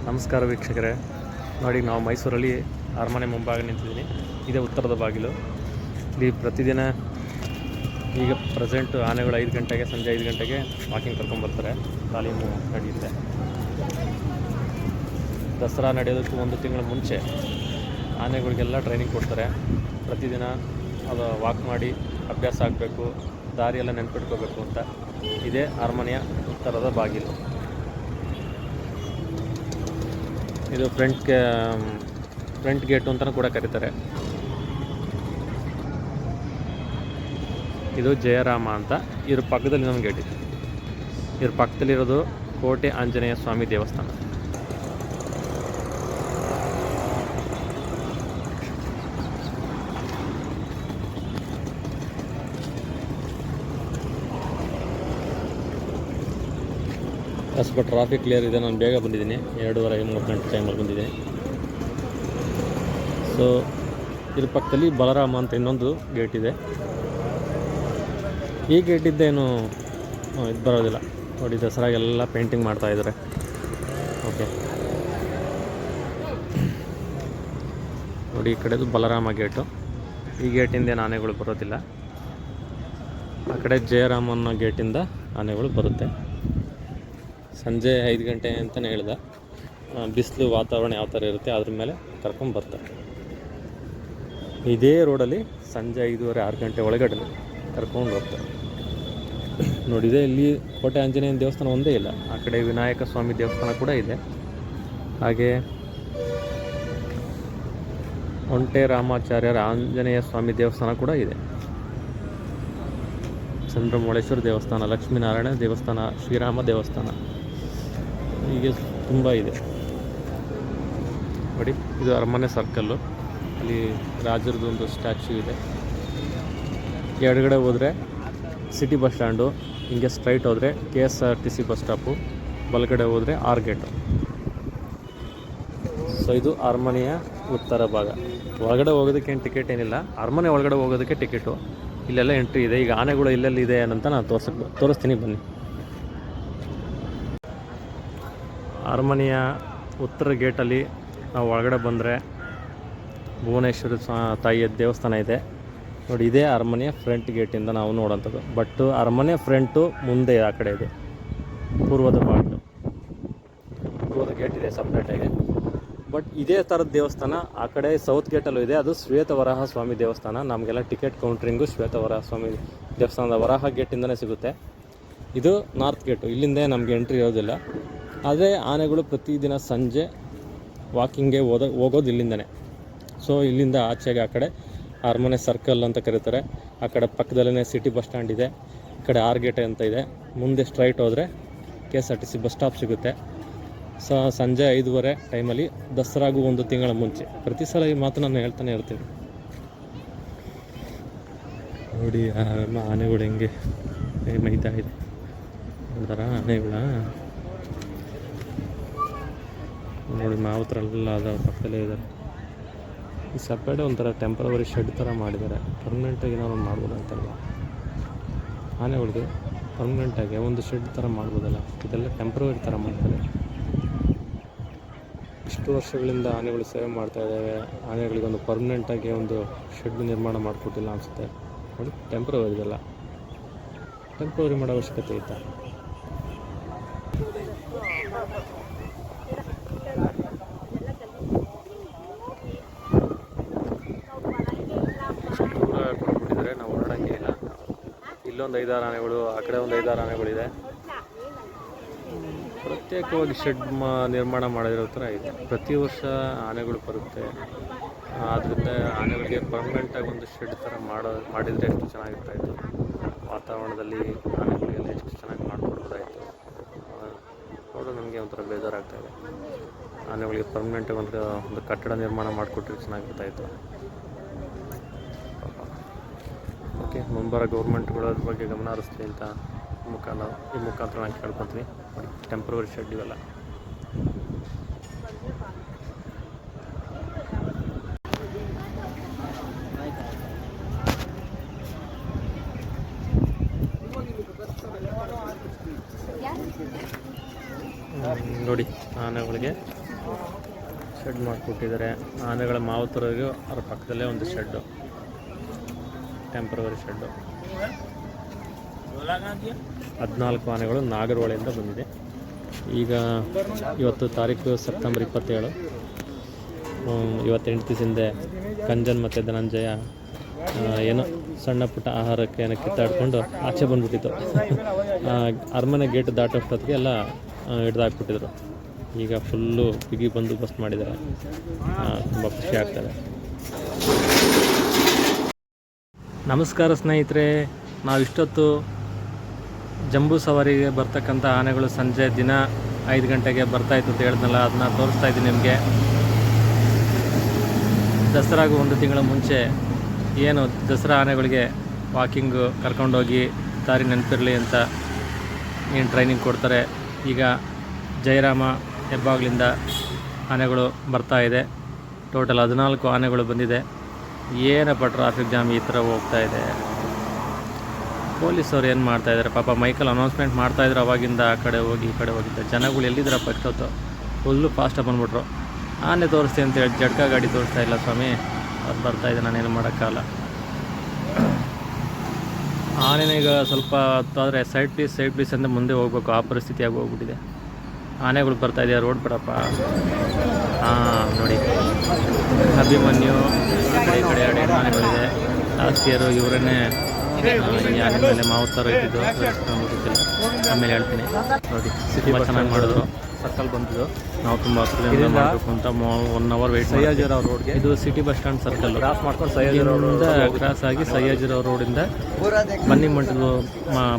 ನಮಸ್ಕಾರ ವೀಕ್ಷಕರೇ, ನೋಡಿ ನಾವು ಮೈಸೂರಲ್ಲಿ ಅರಮನೆ ಮುಂಭಾಗ ನಿಂತಿದ್ದೀನಿ. ಇದೇ ಉತ್ತರದ ಬಾಗಿಲು. ಇಲ್ಲಿ ಪ್ರತಿದಿನ ಈಗ ಪ್ರೆಸೆಂಟು ಆನೆಗಳು 5 ಗಂಟೆಗೆ, ಸಂಜೆ 5 ಗಂಟೆಗೆ ವಾಕಿಂಗ್ ಕರ್ಕೊಂಡ್ಬರ್ತಾರೆ. ತಾಲೀಮು ನಡೆಯುತ್ತೆ. ದಸರಾ ನಡೆಯೋದಕ್ಕೂ 1 ತಿಂಗಳ ಮುಂಚೆ ಆನೆಗಳಿಗೆಲ್ಲ ಟ್ರೈನಿಂಗ್ ಕೊಡ್ತಾರೆ. ಪ್ರತಿದಿನ ಅದು ವಾಕ್ ಮಾಡಿ ಅಭ್ಯಾಸ ಆಗಬೇಕು, ದಾರಿಯೆಲ್ಲ ನೆನ್ಪಿಟ್ಕೋಬೇಕು ಅಂತ. ಇದೇ ಅರಮನೆಯ ಉತ್ತರದ ಬಾಗಿಲು. ಇದು ಫ್ರಂಟ್ ಗೇಟು ಅಂತಲೂ ಕೂಡ ಕರೀತಾರೆ. ಇದು ಜಯರಾಮ ಅಂತ. ಇದ್ರ ಪಕ್ಕದಲ್ಲಿ ಇನ್ನೊಂದು ಗೇಟ್ ಇದೆ. ಇದ್ರ ಪಕ್ಕದಲ್ಲಿರೋದು ಕೋಟೆ ಆಂಜನೇಯ ಸ್ವಾಮಿ ದೇವಸ್ಥಾನ. ಸ್ವಲ್ಪ ಟ್ರಾಫಿಕ್ ಕ್ಲಿಯರ್ ಇದೆ. ನಾನು ಬೇಗ ಬಂದಿದ್ದೀನಿ, 2:30 ಗಂಟೆ ಟೈಮಲ್ಲಿ ಬಂದಿದ್ದೀನಿ. ಸೊ ಇದ್ರ ಪಕ್ಕದಲ್ಲಿ ಬಲರಾಮ ಅಂತ ಇನ್ನೊಂದು ಗೇಟ್ ಇದೆ. ಈ ಗೇಟಿದ್ದೇನು ಇದು ಬರೋದಿಲ್ಲ. ನೋಡಿ, ದಸರಾಗೆಲ್ಲ ಪೇಂಟಿಂಗ್ ಮಾಡ್ತಾಯಿದ್ದಾರೆ. ಓಕೆ, ನೋಡಿ ಈ ಕಡೆದು ಬಲರಾಮ ಗೇಟು. ಈ ಗೇಟಿಂದ ಆನೆಗಳು ಬರೋದಿಲ್ಲ. ಆ ಕಡೆ ಜಯರಾಮನ ಗೇಟಿಂದ ಆನೆಗಳು ಬರುತ್ತೆ. ಸಂಜೆ 5 ಗಂಟೆ ಅಂತಲೇ ಹೇಳ್ದೆ. ಬಿಸಿಲು ವಾತಾವರಣ ಯಾವ ಥರ ಇರುತ್ತೆ ಅದ್ರ ಮೇಲೆ ಕರ್ಕೊಂಡು ಬರ್ತಾರೆ. ಇದೇ ರೋಡಲ್ಲಿ ಸಂಜೆ 5:30, 6 ಗಂಟೆ ಒಳಗಡೆ ಕರ್ಕೊಂಡು ಹೋಗ್ತಾರೆ. ನೋಡಿದೆ, ಇಲ್ಲಿ ಕೋಟೆ ಆಂಜನೇಯನ ದೇವಸ್ಥಾನ ಒಂದೇ ಇಲ್ಲ, ಆ ಕಡೆ ವಿನಾಯಕ ಸ್ವಾಮಿ ದೇವಸ್ಥಾನ ಕೂಡ ಇದೆ. ಹಾಗೆ ಒಂಟೆ ರಾಮಾಚಾರ್ಯರ ಆಂಜನೇಯ ಸ್ವಾಮಿ ದೇವಸ್ಥಾನ ಕೂಡ ಇದೆ. ಚಂದ್ರಮೌಳೇಶ್ವರ ದೇವಸ್ಥಾನ, ಲಕ್ಷ್ಮೀನಾರಾಯಣ ದೇವಸ್ಥಾನ, ಶ್ರೀರಾಮ ದೇವಸ್ಥಾನ, ಹೀಗೆ ತುಂಬ ಇದೆ. ನೋಡಿ, ಇದು ಅರಮನೆ ಸರ್ಕಲ್ಲು. ಅಲ್ಲಿ ರಾಜರದೊಂದು ಸ್ಟ್ಯಾಚ್ಯೂ ಇದೆ. ಎಡಗಡೆ ಹೋದರೆ ಸಿಟಿ ಬಸ್ ಸ್ಟ್ಯಾಂಡು, ಹಿಂಗೆ ಸ್ಟ್ರೈಟ್ ಹೋದರೆ KSRTC ಬಸ್ ಸ್ಟಾಪು, ಬಲಗಡೆ ಹೋದರೆ ಆರ್ ಗೇಟು. ಸೊ ಇದು ಅರಮನೆಯ ಉತ್ತರ ಭಾಗ. ಒಳಗಡೆ ಹೋಗೋದಕ್ಕೇನು ಟಿಕೆಟ್ ಏನಿಲ್ಲ, ಅರಮನೆ ಒಳಗಡೆ ಹೋಗೋದಕ್ಕೆ ಟಿಕೆಟು. ಇಲ್ಲೆಲ್ಲ ಎಂಟ್ರಿ ಇದೆ. ಈಗ ಆನೆಗಳು ಇಲ್ಲೆಲ್ಲಿದೆ ಅಂತ ನಾನು ತೋರಿಸ್ತೀನಿ, ಬನ್ನಿ. ಅರಮನೆಯ ಉತ್ತರ ಗೇಟಲ್ಲಿ ನಾವು ಒಳಗಡೆ ಬಂದರೆ ಭುವನೇಶ್ವರಿ ತಾಯಿಯ ದೇವಸ್ಥಾನ ಇದೆ. ನೋಡಿ, ಇದೇ ಅರಮನೆಯ ಫ್ರಂಟ್ ಗೇಟಿಂದ ನಾವು ನೋಡೋಂಥದ್ದು. ಬಟ್ ಅರಮನೆ ಫ್ರಂಟು ಮುಂದೆ ಆ ಕಡೆ ಇದೆ, ಪೂರ್ವದ ಬಾಗಿಲು, ಪೂರ್ವದ ಗೇಟ್ ಇದೆ ಸಪ್ರೇಟಾಗಿ. ಬಟ್ ಇದೇ ಥರದ ದೇವಸ್ಥಾನ ಆ ಕಡೆ ಸೌತ್ ಗೇಟಲ್ಲೂ ಇದೆ. ಅದು ಶ್ವೇತವರಾಹ ಸ್ವಾಮಿ ದೇವಸ್ಥಾನ. ನಮಗೆಲ್ಲ ಟಿಕೆಟ್ ಕೌಂಟ್ರಿಂಗು ಶ್ವೇತವರಾಹ ಸ್ವಾಮಿ ದೇವಸ್ಥಾನದ ವರಾಹ ಗೇಟಿಂದನೇ ಸಿಗುತ್ತೆ. ಇದು ನಾರ್ತ್ ಗೇಟು, ಇಲ್ಲಿಂದ ನಮಗೆ ಎಂಟ್ರಿ ಇರೋದಿಲ್ಲ. ಆದರೆ ಆನೆಗಳು ಪ್ರತಿದಿನ ಸಂಜೆ ವಾಕಿಂಗ್ಗೆ ಹೋಗೋದು ಇಲ್ಲಿಂದನೇ. ಸೊ ಇಲ್ಲಿಂದ ಆಚೆಗೆ ಆ ಕಡೆ ಅರಮನೆ ಸರ್ಕಲ್ ಅಂತ ಕರೀತಾರೆ. ಆ ಕಡೆ ಪಕ್ಕದಲ್ಲೇ ಸಿಟಿ ಬಸ್ ಸ್ಟ್ಯಾಂಡ್ ಇದೆ. ಈ ಕಡೆ ಆರ್ ಗೇಟ್ ಅಂತ ಇದೆ. ಮುಂದೆ ಸ್ಟ್ರೈಟ್ ಹೋದರೆ KSRTC ಬಸ್ ಸ್ಟಾಪ್ ಸಿಗುತ್ತೆ. ಸಂಜೆ 5:30 ಟೈಮಲ್ಲಿ, ದಸರಾಗೂ 1 ತಿಂಗಳ ಮುಂಚೆ. ಪ್ರತಿ ಸಲ ಈ ಮಾತು ನಾನು ಹೇಳ್ತಾನೆ ಇರ್ತೀನಿ. ನೋಡಿ ಆನೆಗಳು ಹೆಂಗೆ ಮೈತಾ ಇದೆ ನೋಡಿದಾರ ಆನೆಗಳ. ನೋಡಿ, ಮಾವುತರೆಲ್ಲ ಅದರ ಪಕ್ಕದಲ್ಲೇ ಇದ್ದಾರೆ. ಈ ಸಪ್ರೇಟ್ ಒಂಥರ ಟೆಂಪ್ರವರಿ ಶೆಡ್ ಥರ ಮಾಡಿದ್ದಾರೆ. ಪರ್ಮನೆಂಟಾಗಿ ನಾವು ಮಾಡ್ಬೋದು ಅಂತಲ್ವ, ಆನೆಗಳಿಗೆ ಪರ್ಮನೆಂಟಾಗಿ ಒಂದು ಶೆಡ್ ಥರ ಮಾಡ್ಬೋದಲ್ಲ. ಇದೆಲ್ಲ ಟೆಂಪ್ರವರಿ ಥರ ಮಾಡ್ತಾರೆ. ಇಷ್ಟು ವರ್ಷಗಳಿಂದ ಆನೆಗಳು ಸೇವೆ ಮಾಡ್ತಾ ಇದ್ದಾವೆ. ಆನೆಗಳಿಗೊಂದು ಪರ್ಮನೆಂಟಾಗಿ ಒಂದು ಶೆಡ್ ನಿರ್ಮಾಣ ಮಾಡಿಕೊಟ್ಟಿಲ್ಲ ಅನಿಸುತ್ತೆ. ನೋಡಿ, ಟೆಂಪ್ರವರಿ ಇದೆಲ್ಲ. ಟೆಂಪ್ರವರಿ ಮಾಡೋ ಅವಶ್ಯಕತೆ ಇತ್ತಾ? ಕೊಟ್ಬಿಟ್ಟಿದ್ದಾರೆ, ನಾವು ಓಡಾಡೋಂಗೆ ಇಲ್ಲ. ಇಲ್ಲೊಂದು 5-6 ಆನೆಗಳು, ಆ ಕಡೆ ಒಂದು 5-6 ಆನೆಗಳಿದೆ. ಪ್ರತ್ಯೇಕವಾಗಿ ಶೆಡ್ ನಿರ್ಮಾಣ ಮಾಡಿರೋ ಥರ ಇದೆ. ಪ್ರತಿ ವರ್ಷ ಆನೆಗಳು ಬರುತ್ತೆ. ಆದ್ದರಿಂದ ಆನೆಗಳಿಗೆ ಪರ್ಮನೆಂಟಾಗಿ ಒಂದು ಶೆಡ್ ಥರ ಮಾಡಿದರೆ ಎಷ್ಟು ಚೆನ್ನಾಗಿರ್ತಾಯಿತ್ತು. ವಾತಾವರಣದಲ್ಲಿ ಆನೆಗಳಿಗೆಲ್ಲ ಎಷ್ಟು ಚೆನ್ನಾಗಿ ಮಾಡ್ಕೊಡ್ಬೋದಾಯಿತು. ನೋಡೋ ನನಗೆ ಒಂಥರ ಬೇಜಾರಾಗ್ತಾಯಿದೆ. ಆನೆಗಳಿಗೆ ಪರ್ಮನೆಂಟಾಗಿ ಒಂದು ಕಟ್ಟಡ ನಿರ್ಮಾಣ ಮಾಡಿಕೊಟ್ರೆ ಚೆನ್ನಾಗಿರ್ತಾಯಿತ್ತು. ಓಕೆ, ಮುಂಬರೋ ಗೌರ್ಮೆಂಟ್ಗಳು ಅದ್ರ ಬಗ್ಗೆ ಗಮನ ಹರಿಸ್ಲಿ ಅಂತ ಈ ಮುಖಾಂತರ ನಾನು ಕೇಳ್ಕೊತೀನಿ. ಟೆಂಪ್ರವರಿ ಶೆಡ್ ಇವೆಲ್ಲ. ನೋಡಿ, ಆನೆಗಳಿಗೆ ಶೆಡ್ ಮಾಡಿಕೊಟ್ಟಿದ್ದಾರೆ. ಆನೆಗಳ ಮಾವುತರಿಗೂ ಅವ್ರ ಪಕ್ಕದಲ್ಲೇ ಒಂದು ಶೆಡ್ಡು, ಟೆಂಪ್ರವರಿ ಶೆಡ್ಡು. 14 ಆನೆಗಳು ನಾಗರಹೊಳೆಯಿಂದ ಬಂದಿದೆ. ಈಗ ಇವತ್ತು ತಾರೀಕು ಸೆಪ್ಟೆಂಬರ್ 27. ಇವತ್ತೆಂಟು ದಿವಸ ಹಿಂದೆ ಕಂಜನ್ ಮತ್ತು ಧನಂಜಯ ಏನೋ ಸಣ್ಣ ಪುಟ್ಟ ಆಹಾರಕ್ಕೆ ಏನೋ ಕಿತ್ತಾಡ್ಕೊಂಡು ಆಚೆ ಬಂದ್ಬಿಟ್ಟಿತ್ತು. ಅರಮನೆ ಗೇಟ್ ದಾಟೋಷ್ಟೊತ್ತಿಗೆ ಎಲ್ಲ ಹಿಡ್ದಾಕ್ಬಿಟ್ಟಿದ್ರು. ಈಗ ಫುಲ್ಲು ಬಿಗಿ ಬಂದೋಬಸ್ತ್ ಮಾಡಿದ್ದಾರೆ. ತುಂಬ ಖುಷಿ ಆಗ್ತದೆ. ನಮಸ್ಕಾರ ಸ್ನೇಹಿತರೆ, ನಾವಿಷ್ಟೊತ್ತು ಜಂಬೂ ಸವಾರಿಗೆ ಬರ್ತಕ್ಕಂಥ ಆನೆಗಳು ಸಂಜೆ ದಿನ 5 ಗಂಟೆಗೆ ಬರ್ತಾಯಿತ್ತು ಅಂತ ಹೇಳಿದ್ನಲ್ಲ, ಅದನ್ನ ತೋರಿಸ್ತಾ ಇದ್ದೀನಿ ನಿಮಗೆ. ದಸರಾಗೂ 1 ತಿಂಗಳ ಮುಂಚೆ ಏನು ದಸರಾ ಆನೆಗಳಿಗೆ ವಾಕಿಂಗು ಕರ್ಕೊಂಡೋಗಿ ದಾರಿ ನೆನಪಿರಲಿ ಅಂತ ಏನು ಟ್ರೈನಿಂಗ್ ಕೊಡ್ತಾರೆ, ಈಗ ಜಯರಾಮ ಹೆಬ್ಬಾಗ್ಲಿಂದ ಆನೆಗಳು ಬರ್ತಾ ಇದೆ. ಟೋಟಲ್ 14 ಆನೆಗಳು ಬಂದಿದೆ. ಏನಪ್ಪ ಟ್ರಾಫಿಕ್ ಜಾಮ್ ಈ ಥರ ಹೋಗ್ತಾ ಇದೆ. ಪೊಲೀಸವ್ರು ಏನು ಮಾಡ್ತಾಯಿದ್ದಾರೆ ಪಾಪ, ಮೈಕಲ್ ಅನೌನ್ಸ್ಮೆಂಟ್ ಮಾಡ್ತಾಯಿದ್ರು ಅವಾಗಿಂದ. ಆ ಕಡೆ ಹೋಗಿ ಈ ಕಡೆ ಹೋಗಿದ್ದೆ. ಜನಗಳು ಎಲ್ಲಿದ್ದಾರಪ್ಪ ಇಷ್ಟೊತ್ತು? ಫುಲ್ಲು ಫಾಸ್ಟಾಗಿ ಬಂದ್ಬಿಟ್ರು. ಆನೆ ತೋರಿಸ್ತೀನಿ ಅಂತೇಳಿ ಜಡ್ಕ ಗಾಡಿ ತೋರಿಸ್ತಾ ಇಲ್ಲ ಸ್ವಾಮಿ, ಅದು ಬರ್ತಾಯಿದೆ, ನಾನೇನು ಮಾಡೋಕ್ಕಾಗಲ್ಲ. ಆನೆನೀಗ ಸ್ವಲ್ಪ ಹೊತ್ತಾದರೆ ಸೈಡ್ ಪ್ಲೀಸ್ ಅಂತ ಮುಂದೆ ಹೋಗ್ಬೇಕು, ಆ ಪರಿಸ್ಥಿತಿಯಾಗಿ ಹೋಗ್ಬಿಟ್ಟಿದೆ. ಆನೆಗಳು ಬರ್ತಾಯಿದೆ, ರೋಡ್ ಬಿಡಪ್ಪ. ನೋಡಿ, ಅಭಿಮನ್ಯು ಈ ಕಡೆ 2 ಆನೆಗಳಿದೆ. ಲಾಸ್ಟ್ ಇಯರು ಇವರನ್ನೇ ಈ ಆನೆ ಮೇಲೆ ಮಾವುತರ ಇದ್ದಿದ್ದು, ಗೊತ್ತಿಲ್ಲ, ಆಮೇಲೆ ಹೇಳ್ತೀನಿ. ನೋಡಿ, ತುಂಬ ಚೆನ್ನಾಗಿ ಮಾಡಿದ್ರು. ಸರ್ಕಲ್ ಬಂದಿದ್ದು, ನಾವು ತುಂಬ ಹತ್ರದಿಂದ ಮಾಡಬೇಕು ಅಂತ 1 ಅವರ್ ವೆಯ್ಟ್. ಸಯ್ಯಾಜಿರಾವ್ ರೋಡ್ಗೆ, ಇದು city bus stand circle cross ಮಾಡ್ಕೊಂಡು ಸಯ್ಯಾಜಿರಾವ್ ಕ್ರಾಸ್ ಆಗಿ ಸಯ್ಯಾಜಿರಾವ್ ರೋಡಿಂದ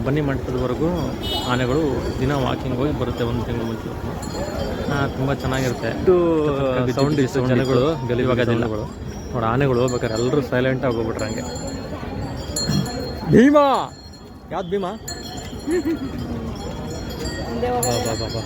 ಬನ್ನಿ ಮಂಟಪದವರೆಗೂ ಆನೆಗಳು ದಿನ ವಾಕಿಂಗ್ ಹೋಗಿ ಬರುತ್ತೆ 1 ತಿಂಗಳು ಮುಂಚೆ. ತುಂಬ ಚೆನ್ನಾಗಿರುತ್ತೆ. ಸೌಂಡ್ ಜನಗಳು ಗಲಿವಾಗೋದಿಲ್ಲ. ನೋಡಿ, ಆನೆಗಳು ಹೋಗ್ಬೇಕಾದ್ರೆ ಎಲ್ಲರೂ ಸೈಲೆಂಟಾಗಿ ಹೋಗ್ಬಿಟ್ರೆ ಹಂಗೆ. ಭೀಮಾ, ಯಾವ್ದು ಭೀಮಾ? ಬಾ